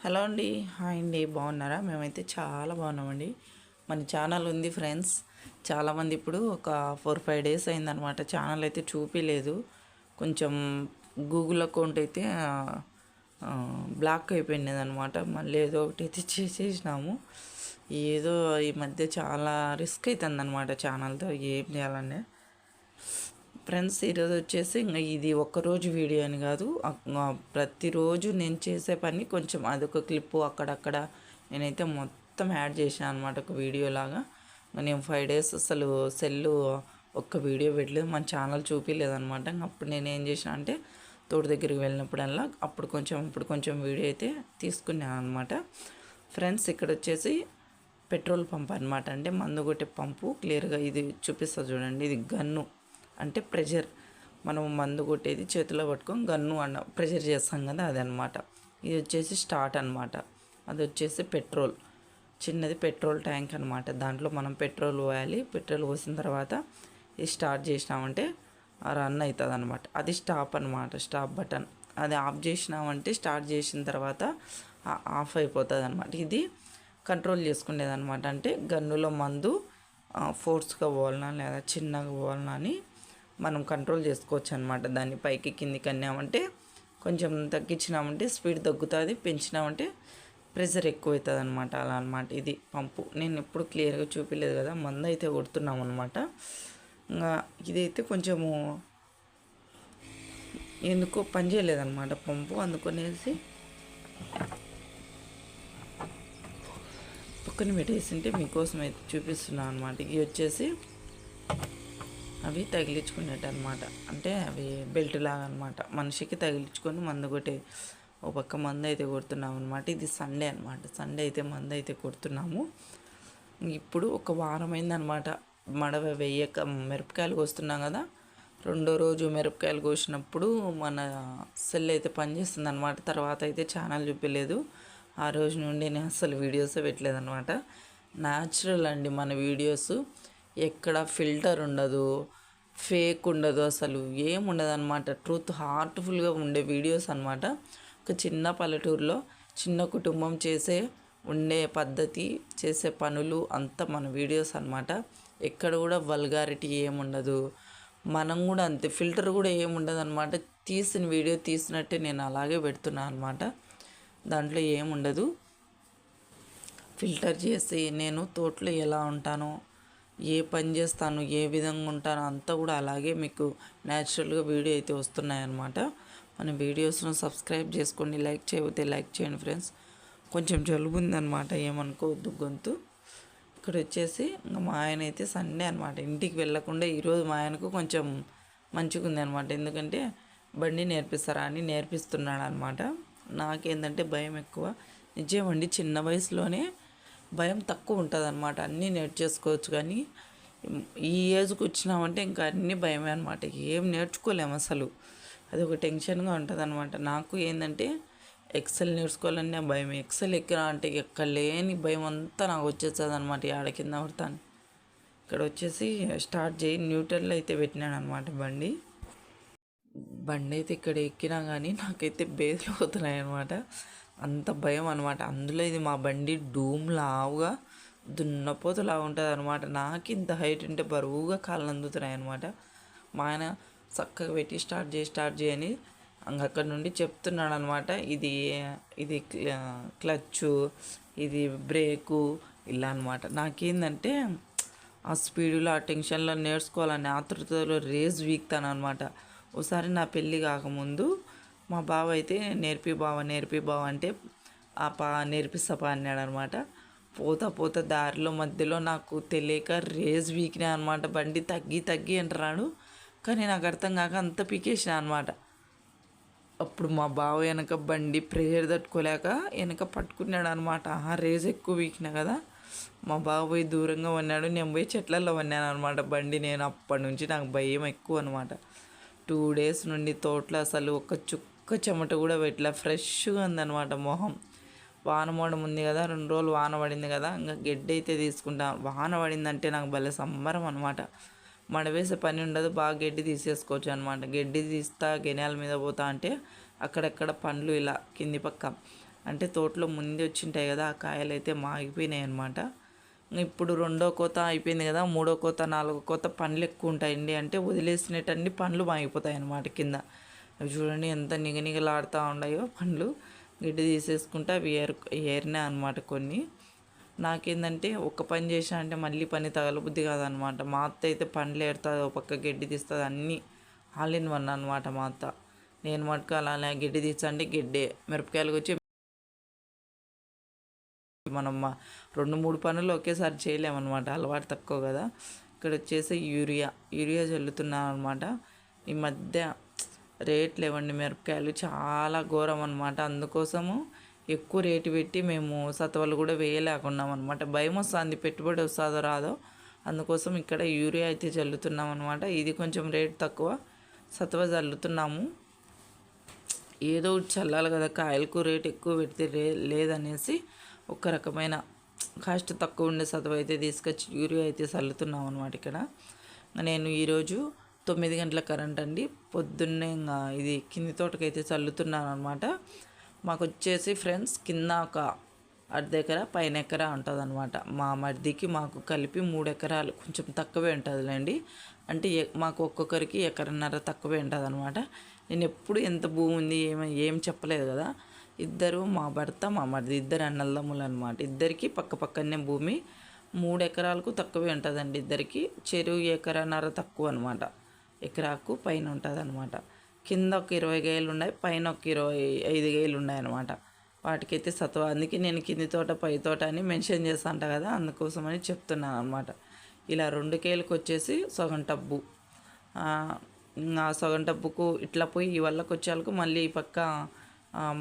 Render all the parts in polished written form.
Hello అండి, hi అండి, బాగున్నారా? మేమైతే చాలా బాగున్నామండి. మన ఛానల్ ఉంది ఫ్రెండ్స్. చాలామంది ఇప్పుడు ఒక 4-5 డేస్ అయిందనమాట ఛానల్ అయితే చూపించలేదు. కొంచెం గూగుల్ అకౌంట్ అయితే బ్లాక్ అయిపోయినది అనమాట. మళ్ళీ ఏదో ఒకటి అయితే చేసేసినాము. ఏదో ఈ మధ్య చాలా రిస్క్ అవుతుంది అనమాట ఛానల్తో ఏం చేయాలంటే. ఫ్రెండ్స్, ఈరోజు వచ్చేసి ఇంకా ఇది ఒక్కరోజు వీడియో అని కాదు, ప్రతిరోజు నేను చేసే పని కొంచెం అదొక క్లిప్పు అక్కడక్కడ నేనైతే మొత్తం యాడ్ చేశాను అనమాట ఒక వీడియో లాగా. నేను 5 డేస్ అసలు సెల్లు ఒక్క వీడియో పెట్టలేదు, మన ఛానల్ చూపించలేదనమాట. అప్పుడు నేను ఏం చేసిన అంటే తోట దగ్గరికి వెళ్ళినప్పుడల్లా ఇప్పుడు కొంచెం వీడియో అయితే తీసుకున్నాను అనమాట. ఫ్రెండ్స్, ఇక్కడ వచ్చేసి పెట్రోల్ పంప్ అనమాట. అంటే మందు కొట్టే పంపు. క్లియర్గా ఇది చూపిస్తా చూడండి. ఇది గన్ను అంటే ప్రెషర్, మనం మందు కొట్టేది చేతిలో పట్టుకొని గన్ను అన్న ప్రెషర్ చేస్తాం కదా, అది అనమాట. ఇది వచ్చేసి స్టార్ట్ అనమాట. అది వచ్చేసి పెట్రోల్, చిన్నది పెట్రోల్ ట్యాంక్ అనమాట. దాంట్లో మనం పెట్రోల్ పోయాలి. పెట్రోల్ పోసిన తర్వాత ఇది స్టార్ట్ చేసినామంటే రన్ అవుతుంది అనమాట. అది స్టాప్ అనమాట, స్టాప్ బటన్. అది ఆఫ్ చేసినామంటే స్టార్ట్ చేసిన తర్వాత ఆఫ్ అయిపోతుంది అనమాట. ఇది కంట్రోల్ చేసుకునేది అనమాట. అంటే గన్నులో మందు ఫోర్స్గా పోవాలన్నా లేదా చిన్నగా పోవాలన్నా అని మనం కంట్రోల్ చేసుకోవచ్చు అనమాట. దాన్ని పైకి కిందికి అన్నామంటే కొంచెం తగ్గించినామంటే స్పీడ్ తగ్గుతుంది, పెంచినామంటే ప్రెషర్ ఎక్కువ అవుతుంది అనమాట. అలా అనమాట ఇది పంపు. నేను ఎప్పుడు క్లియర్గా చూపించలేదు కదా, మందు అయితే కొడుతున్నాం అనమాట. ఇంకా ఇదైతే కొంచెము ఎందుకో పని చేయలేదన్నమాట పంపు, అందుకనేసి పక్కన పెట్టేసింటే మీకోసం అయితే చూపిస్తున్నాను అనమాట. ఇవి వచ్చేసి అవి తగిలించుకునేట్టు అనమాట. అంటే అవి బెల్ట్ లాగా అనమాట. మనిషికి తగిలించుకొని మందు కొట్టే ఒక పక్క మందు అయితే కొడుతున్నాము అనమాట. ఇది సండే అనమాట. సండే అయితే మందు అయితే కొడుతున్నాము. ఇప్పుడు ఒక వారం అయిందనమాట మడవ వేయక మిరపకాయలు కోస్తున్నాం కదా. రెండో రోజు మిరపకాయలు కోసినప్పుడు మన సెల్ అయితే పనిచేస్తుంది అనమాట. తర్వాత అయితే ఛానల్ చూపించలేదు. ఆ రోజు నుండి నేను అసలు వీడియోసే పెట్టలేదు అనమాట. న్యాచురల్ అండి మన వీడియోస్. ఎక్కడ ఫిల్టర్ ఉండదు, ఫేక్ ఉండదు, అసలు ఏముండదు అనమాట. ట్రూత్ హార్ట్ఫుల్గా ఉండే వీడియోస్ అనమాట. ఒక చిన్న పల్లెటూరులో చిన్న కుటుంబం ఉండే పద్ధతి, చేసే పనులు అంతా మన వీడియోస్ అనమాట. ఎక్కడ కూడా వల్గారిటీ ఏముండదు. మనం కూడా అంతే, ఫిల్టర్ కూడా ఏముండదు అనమాట. తీసిన వీడియో తీసినట్టే నేను అలాగే పెడుతున్నాను అనమాట. దాంట్లో ఏముండదు. ఫిల్టర్ చేసి నేను తోటలో ఎలా ఉంటానో, ఏ పని చేస్తాను, ఏ విధంగా ఉంటానో అంతా కూడా అలాగే మీకు న్యాచురల్గా వీడియో అయితే వస్తున్నాయన్నమాట. మన వీడియోస్ను సబ్స్క్రైబ్ చేసుకోండి, లైక్ చేయకపోతే లైక్ చేయండి ఫ్రెండ్స్. కొంచెం జలుబు ఉందన్నమాట, ఏమనుకోవద్దు గొంతు. ఇక్కడ వచ్చేసి ఇంకా మా ఆయన అయితే సండే అనమాట ఇంటికి వెళ్ళకుండా ఈరోజు మా ఆయనకు కొంచెం మంచిగా ఉంది అనమాట. ఎందుకంటే బండి నేర్పిస్తారా అని నేర్పిస్తున్నాడు అనమాట. నాకేంటంటే భయం ఎక్కువ. నిజమండి, చిన్న వయసులోనే భయం తక్కువ ఉంటుంది అనమాట. అన్నీ నేర్చేసుకోవచ్చు. కానీ ఈ ఏజ్కి వచ్చినామంటే ఇంకా అన్నీ భయమే అనమాట. ఏం నేర్చుకోలేము అసలు. అది ఒక టెన్షన్గా ఉంటుంది అనమాట. నాకు ఏంటంటే ఎక్సెల్ నేర్చుకోవాలనే భయం. ఎక్సెల్ ఎక్కినా అంటే ఎక్కలేని భయం అంతా నాకు వచ్చేస్తుంది అనమాట. ఆడ కింద పడతాను. ఇక్కడ వచ్చేసి స్టార్ట్ చేయి న్యూట్రల్లో అయితే పెట్టినాను అనమాట బండి అయితే ఇక్కడ ఎక్కినా కానీ నాకైతే బేస్లు అవుతున్నాయి అనమాట. అంత భయం అనమాట. అందులో ఇది మా బండి డూమ్ లావుగా దున్నపోతులాగా ఉంటుంది అనమాట. నాకు ఇంత హైట్ ఉంటే బరువుగా కాళ్ళు అందుతున్నాయి అనమాట. మా ఆయన చక్కగా పెట్టి స్టార్ట్ చేయని అక్కడ నుండి చెప్తున్నాడు అనమాట. ఇది ఇది క్లచ్చు, ఇది బ్రేకు, ఇలా అనమాట. నాకేందంటే ఆ స్పీడులో ఆ టెన్షన్లో నేర్చుకోవాలని ఆతృతలో రేస్ వీక్తాను అనమాట. ఒకసారి నా పెళ్ళి కాకముందు మా బావ అయితే నేర్పి బావ అంటే నేర్పిస్తా అన్నాడు అనమాట. పోతా దారిలో మధ్యలో నాకు తెలియక రేస్ వీకినా అనమాట. బండి తగ్గి అంటున్నాడు, కానీ నాకు అర్థం కాక అంత పీకేసిన అనమాట. అప్పుడు మా బావ వెనక బండి ప్రెషర్ తట్టుకోలేక వెనక పట్టుకున్నాడు అనమాట. రేస్ ఎక్కువ వీకినా కదా. మా బావ పోయి దూరంగా ఉన్నాడు, నేను పోయి చెట్లలో వన్నాను అనమాట బండి. నేను అప్పటి నుంచి నాకు భయం ఎక్కువ అనమాట. 2 days నుండి తోటలో అసలు ఒక చుక్క చెమట కూడా పెట్టలే. ఫ్రెష్గా ఉందన్నమాట మొహం. వాన మోడం ఉంది కదా, 2 రోజులు వాన పడింది కదా, ఇంకా గడ్డి అయితే తీసుకుంటాను. వాన పడిందంటే నాకు భలే సంబరం అనమాట. మడవేసే పని ఉండదు, బాగా గడ్డి తీసేసుకోవచ్చు అనమాట. గడ్డి తీస్తా గెనాల మీద పోతా అంటే అక్కడెక్కడ పండ్లు ఇలా కింది పక్క అంటే తోటలో ముందు వచ్చింటాయి కదా, ఆ కాయలు అయితే మాగిపోయినాయి అనమాట. ఇప్పుడు రెండో కోత అయిపోయింది కదా, మూడో కోత నాలుగో కోత పండ్లు ఎక్కువ ఉంటాయండి. అంటే వదిలేసినట్టండి పండ్లు మాగిపోతాయి అన్నమాట కింద. అవి చూడండి ఎంత నిగనిగలాడుతూ ఉన్నాయో పండ్లు. గిడ్డి తీసేసుకుంటే అవి ఏరినా అనమాట కొన్ని. నాకేందంటే ఒక్క పని చేసా అంటే మళ్ళీ పని తగలబుద్ధి కాదనమాట. మా అత్త అయితే పండ్లు ఏరుతుంది, ఒక పక్క గడ్డి తీస్తుంది, అన్నీ ఆల్ ఇన్ వన్ అనమాట మా అత్త. నేను మటుకు అలానే గడ్డి తీస్తా అంటే గడ్డే, మిరపకాయలకు వచ్చి మనం 2-3 పనులు ఒకేసారి చేయలేమన్నమాట, అలవాటు తక్కువ కదా. ఇక్కడ వచ్చేసి యూరియా చల్లుతున్నాను అనమాట. ఈ మధ్య రేట్లు ఇవ్వండి మిరపకాయలు చాలా ఘోరం అనమాట. అందుకోసము ఎక్కువ రేటు పెట్టి మేము సతవలు కూడా వేయలేకున్నాం అనమాట. భయం వస్తుంది పెట్టుబడి వస్తుందో రాదో. అందుకోసం ఇక్కడ యూరియా అయితే చల్లుతున్నాం అనమాట. ఇది కొంచెం రేట్ తక్కువ, సతవ చల్లుతున్నాము. ఏదో ఒకటి చల్లాలి కదా, కాయలకు రేట్ ఎక్కువ పెడితే లేదనేసి ఒక రకమైన కాస్ట్ తక్కువ ఉండే సతవ అయితే తీసుకొచ్చి యూరియా అయితే చల్లుతున్నాం అనమాట. ఇక్కడ నేను ఈరోజు 9 గంటల కరెంట్ అండి, పొద్దున్నే ఇంకా ఇది కింది తోటకైతే చల్లుతున్నాను అనమాట. మాకు వచ్చేసి ఫ్రెండ్స్ కింద ఒక అర్ధెకరా పైన ఎకరా ఉంటుంది అనమాట. మా మర్దికి మాకు కలిపి 3 ఎకరాలు, కొంచెం తక్కువే ఉంటుందిలేండి. అంటే మాకు ఒక్కొక్కరికి ఎకరన్నర తక్కువే ఉంటుంది అనమాట. నేను ఎప్పుడు ఎంత భూమి ఉంది ఏం చెప్పలేదు కదా. ఇద్దరు మా భర్త మా మరిది ఇద్దరు అన్నదమ్ములు అనమాట. ఇద్దరికి పక్క పక్కనే భూమి 3 ఎకరాలకు తక్కువే ఉంటుందండి. ఇద్దరికి చెరువు ఎకరన్నర తక్కువ అనమాట, ఎకరాకు పైన ఉంటుంది అనమాట. కింద ఒక 20 గేలు ఉన్నాయి, పైన ఒక 25 గేలు ఉన్నాయి అనమాట. వాటికైతే సత్వ, అందుకే నేను కింది తోట పై తోట అని మెన్షన్ చేస్తాంట కదా, అందుకోసమని చెప్తున్నాను అనమాట. ఇలా 2 కేలకు వచ్చేసి సగం టబ్బు, ఆ సగం టబ్బుకు ఇట్లా పోయి ఈ వల్లకు వచ్చేందుకు మళ్ళీ ఈ పక్క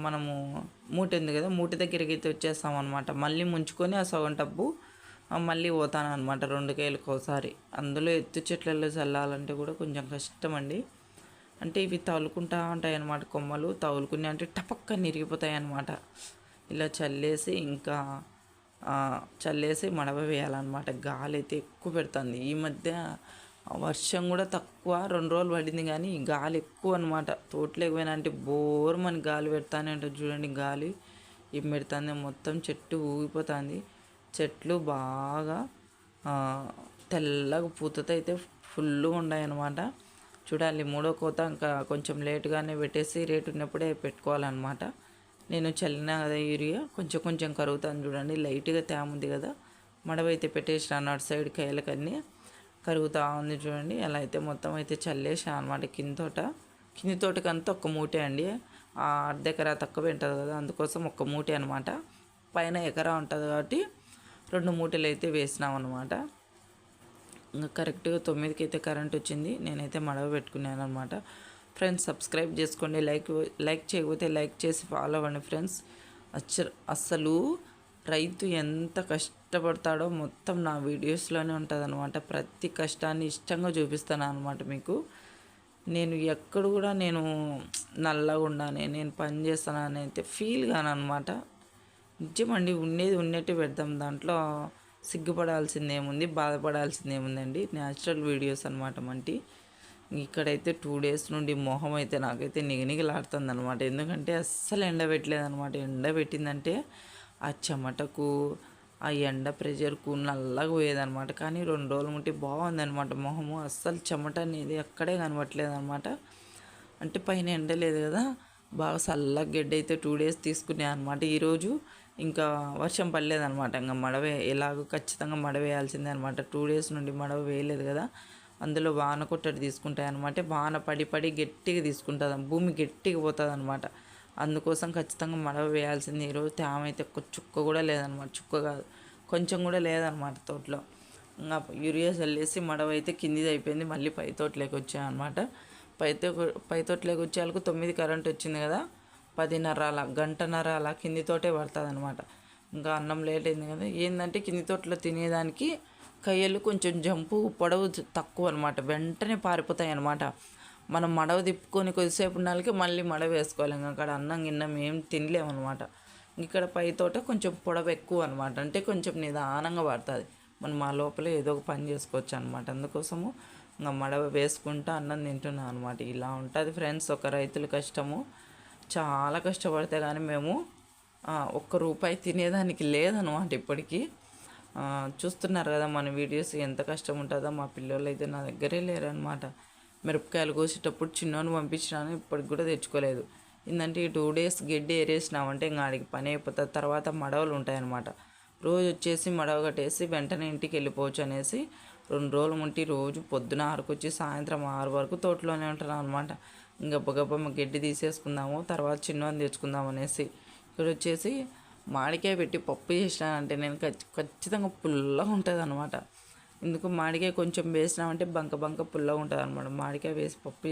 మనము మూట ఉంది కదా, మూట దగ్గరికి అయితే వచ్చేస్తామన్నమాట. మళ్ళీ ముంచుకొని ఆ సగం టబ్బు మళ్ళీ పోతాను అనమాట 2 కేలకు ఒకసారి. అందులో ఎత్తు చెట్లలో చల్లాలంటే కూడా కొంచెం కష్టం అండి. అంటే ఇవి తగులుకుంటూ ఉంటాయి అన్నమాట, కొమ్మలు తగులుకుని అంటే టపక్కని ఇరిగిపోతాయి అన్నమాట. ఇలా చల్లేసి ఇంకా చల్లేసి మడవ వేయాలన్నమాట. గాలి అయితే ఎక్కువ పెడుతుంది ఈ మధ్య. వర్షం కూడా తక్కువ, 2 రోజులు పడింది కానీ గాలి ఎక్కువ అనమాట. తోటలోకి పోయినా అంటే బోర్మని గాలి పెడతానే ఉంటుంది చూడండి. గాలి ఏం పెడుతుంది, మొత్తం చెట్టు ఊగిపోతుంది. చెట్లు బాగా తెల్లగా పూతతో అయితే ఫుల్గా ఉన్నాయి అన్నమాట. చూడాలి మూడో కోత ఇంకా కొంచెం లేటుగానే పెట్టేసి రేటు ఉన్నప్పుడే పెట్టుకోవాలన్నమాట. నేను చల్లిన కదా యూరియా కొంచెం కొంచెం కరుగుతాను చూడండి, లైట్గా తేమ ఉంది కదా. మడవైతే పెట్టేసినాను అటు సైడ్ కాయలకన్నీ కరుగుతూ ఉంది చూడండి. అలా అయితే మొత్తం అయితే చల్లేసాను అనమాట. కింది తోటకంతా ఒక్క మూటే అండి, అర్ధెకరా తక్కువ ఉంటుంది కదా, అందుకోసం ఒక్క మూటే అనమాట. పైన ఎకరా ఉంటుంది కాబట్టి 2 మూటలు అయితే వేసినాం అనమాట. ఇంకా కరెక్ట్గా 9కి అయితే కరెంట్ వచ్చింది. నేనైతే మడవ పెట్టుకున్నాను అనమాట. ఫ్రెండ్స్ సబ్స్క్రైబ్ చేసుకోండి, లైక్ చేయకపోతే లైక్ చేసి ఫాలో అవ్వండి ఫ్రెండ్స్. అస్సలు రైతు ఎంత కష్టపడతాడో మొత్తం నా వీడియోస్లోనే ఉంటుంది అనమాట. ప్రతి కష్టాన్ని ఇష్టంగా చూపిస్తాను అనమాట మీకు. నేను ఎక్కడ కూడా నేను నల్లగా ఉండానే నేను పని చేస్తానని అయితే ఫీల్ కాను అనమాట. నిజమండి, ఉండేది ఉన్నట్టు పెడతాం, దాంట్లో సిగ్గుపడాల్సింది ఏముంది, బాధపడాల్సింది ఏముందండి. న్యాచురల్ వీడియోస్ అనమాట మంటి. ఇక్కడైతే 2 డేస్ నుండి మొహం అయితే నాకైతే నిగనిగలాడుతుంది అనమాట. ఎందుకంటే అస్సలు ఎండ పెట్టలేదనమాట. ఎండ పెట్టిందంటే ఆ చెమటకు ఆ ఎండ ప్రెషర్కు నల్లగా పోయేదనమాట. కానీ 2 రోజులు ముట్టి బాగుందనమాట మొహము. అస్సలు చెమట అనేది ఎక్కడే కనబట్టలేదు అనమాట. అంటే పైన ఎండ లేదు కదా, బాగా చల్లగా గడ్డి అయితే 2 డేస్ తీసుకున్నాను అనమాట. ఈరోజు ఇంకా వర్షం పడలేదనమాట. ఇంకా మడవే ఎలాగో ఖచ్చితంగా మడవేయాల్సిందే అనమాట. 2 డేస్ నుండి మడవ వేయలేదు కదా, అందులో వాన కొట్టడి తీసుకుంటాయి అనమాట. వాన పడి గట్టిగా తీసుకుంటుంది, భూమి గట్టిగా పోతుంది అనమాట. అందుకోసం ఖచ్చితంగా మడవ వేయాల్సింది. ఈరోజు తేమ అయితే చుక్క కూడా లేదనమాట, చుక్క కాదు కొంచెం కూడా లేదనమాట తోటలో. ఇంకా యూరియా చల్లేసి మడవ అయితే కిందిది అయిపోయింది. మళ్ళీ పై తోటలోకి వచ్చాయన్నమాట. పై తోటలోకి వచ్చేందుకు 9 కరెంట్ వచ్చింది కదా, 10:30 అలా, గంటన్నర అలా కింది తోటే పడుతుంది అనమాట. ఇంకా అన్నం లేట్ అయింది కదా. ఏంటంటే కింది తోటలో తినేదానికి కయ్యలు కొంచెం జంపు పొడవు తక్కువ అనమాట, వెంటనే పారిపోతాయి అనమాట. మనం మడవ తిప్పుకొని కొద్దిసేపు ఉండాలికి మళ్ళీ మడవ వేసుకోవాలి. ఇంకా అక్కడ అన్నం గిన్నం ఏం తినలేమన్నమాట. ఇక్కడ పై తోట కొంచెం పొడవు ఎక్కువ అనమాట, అంటే కొంచెం నిదానంగా పడుతుంది. మనం మా లోపల ఏదో ఒక పని చేసుకోవచ్చు అనమాట. అందుకోసము ఇంకా మడవ వేసుకుంటూ అన్నం తింటున్నాను అనమాట. ఇలా ఉంటుంది ఫ్రెండ్స్ ఒక రైతుల కష్టము. చాలా కష్టపడితే కానీ మేము ఒక్క రూపాయి తినేదానికి లేదనమాట ఇప్పటికీ. చూస్తున్నారు కదా మన వీడియోస్ ఎంత కష్టం ఉంటుందో. మా పిల్లలు అయితే నా దగ్గరే లేరనమాట. మిరపకాయలు కోసేటప్పుడు చిన్నోని పంపించినాను, ఇప్పటికి కూడా తెచ్చుకోలేదు. ఏంటంటే ఈ 2 days గడ్డి ఏరేసినామంటే ఇంకా ఆడికి పని అయిపోతుంది. తర్వాత మడవలు ఉంటాయన్నమాట. రోజు వచ్చేసి మడవ కట్టేసి వెంటనే ఇంటికి వెళ్ళిపోవచ్చు అనేసి 2 రోజులు ఉంటే రోజు పొద్దున 6కు వచ్చి సాయంత్రం 6 వరకు తోటలోనే ఉంటాను అనమాట. ఇంకా గబ్బగబ్బ గడ్డి తీసేసుకుందాము, తర్వాత చిన్నోని తెచ్చుకుందాం అనేసి. ఇక్కడ వచ్చేసి మామిడికాయ పెట్టి పప్పు చేసినానంటే నేను ఖచ్చితంగా పుల్లగా ఉంటుంది అనమాట. ఎందుకు మామిడికాయ కొంచెం వేసినామంటే బంక బంక పుల్లగా ఉంటుంది అనమాట. మామిడికాయ వేసి పప్పు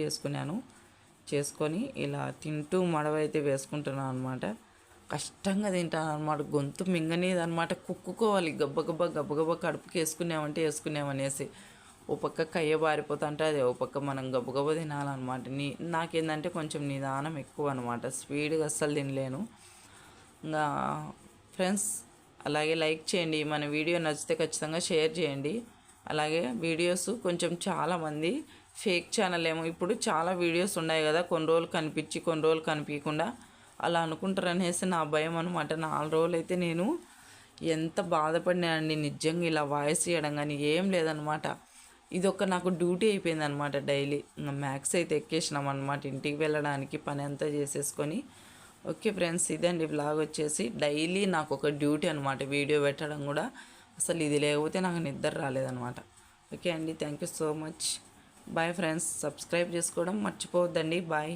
చేసుకొని ఇలా తింటూ మడవ అయితే వేసుకుంటున్నాను అనమాట. కష్టంగా తింటాను అనమాట. గొంతు మింగనేది అనమాట. కుక్కుకోవాలి గబ్బగబ్బ కడుపుకి వేసుకునేమనేసి. ఓ పక్క కయ్య బారిపోతా అంటే అది ఓ పక్క మనం గబ్బగబ్బ తినాలన్నమాట. నాకేందంటే కొంచెం నిదానం ఎక్కువ అనమాట. స్పీడ్గా అస్సలు తినలేను. ఇంకా ఫ్రెండ్స్ అలాగే లైక్ చేయండి. మన వీడియో నచ్చితే ఖచ్చితంగా షేర్ చేయండి. అలాగే వీడియోస్ కొంచెం చాలామంది ఫేక్ ఛానల్ ఏమో ఇప్పుడు చాలా వీడియోస్ ఉన్నాయి కదా, కొన్ని రోజులు కనిపించి కొన్ని రోజులు కనిపించకుండా అలా అనుకుంటారనేసి నా భయం అనమాట. 4 రోజులు అయితే నేను ఎంత బాధపడినానండి నిజంగా. ఇలా వాయిస్ ఇవ్వడం కానీ ఏం లేదనమాట. ఇదొక నాకు డ్యూటీ అయిపోయింది అనమాట. డైలీ ఇంకా మ్యాక్స్ అయితే ఎక్కేసినాం అనమాట ఇంటికి వెళ్ళడానికి, పని అంతా చేసేసుకొని. ఓకే ఫ్రెండ్స్, ఇదండి వ్లాగ్ వచ్చేసి. డైలీ నాకు ఒక డ్యూటీ అనమాట వీడియో పెట్టడం కూడా. అసలు ఇది లేకపోతే నాకు నిద్ర రాలేదనమాట. ఓకే అండి, thank you so much. Bye friends, subscribe చేసుకోవడం మర్చిపోవద్దండి. బాయ్.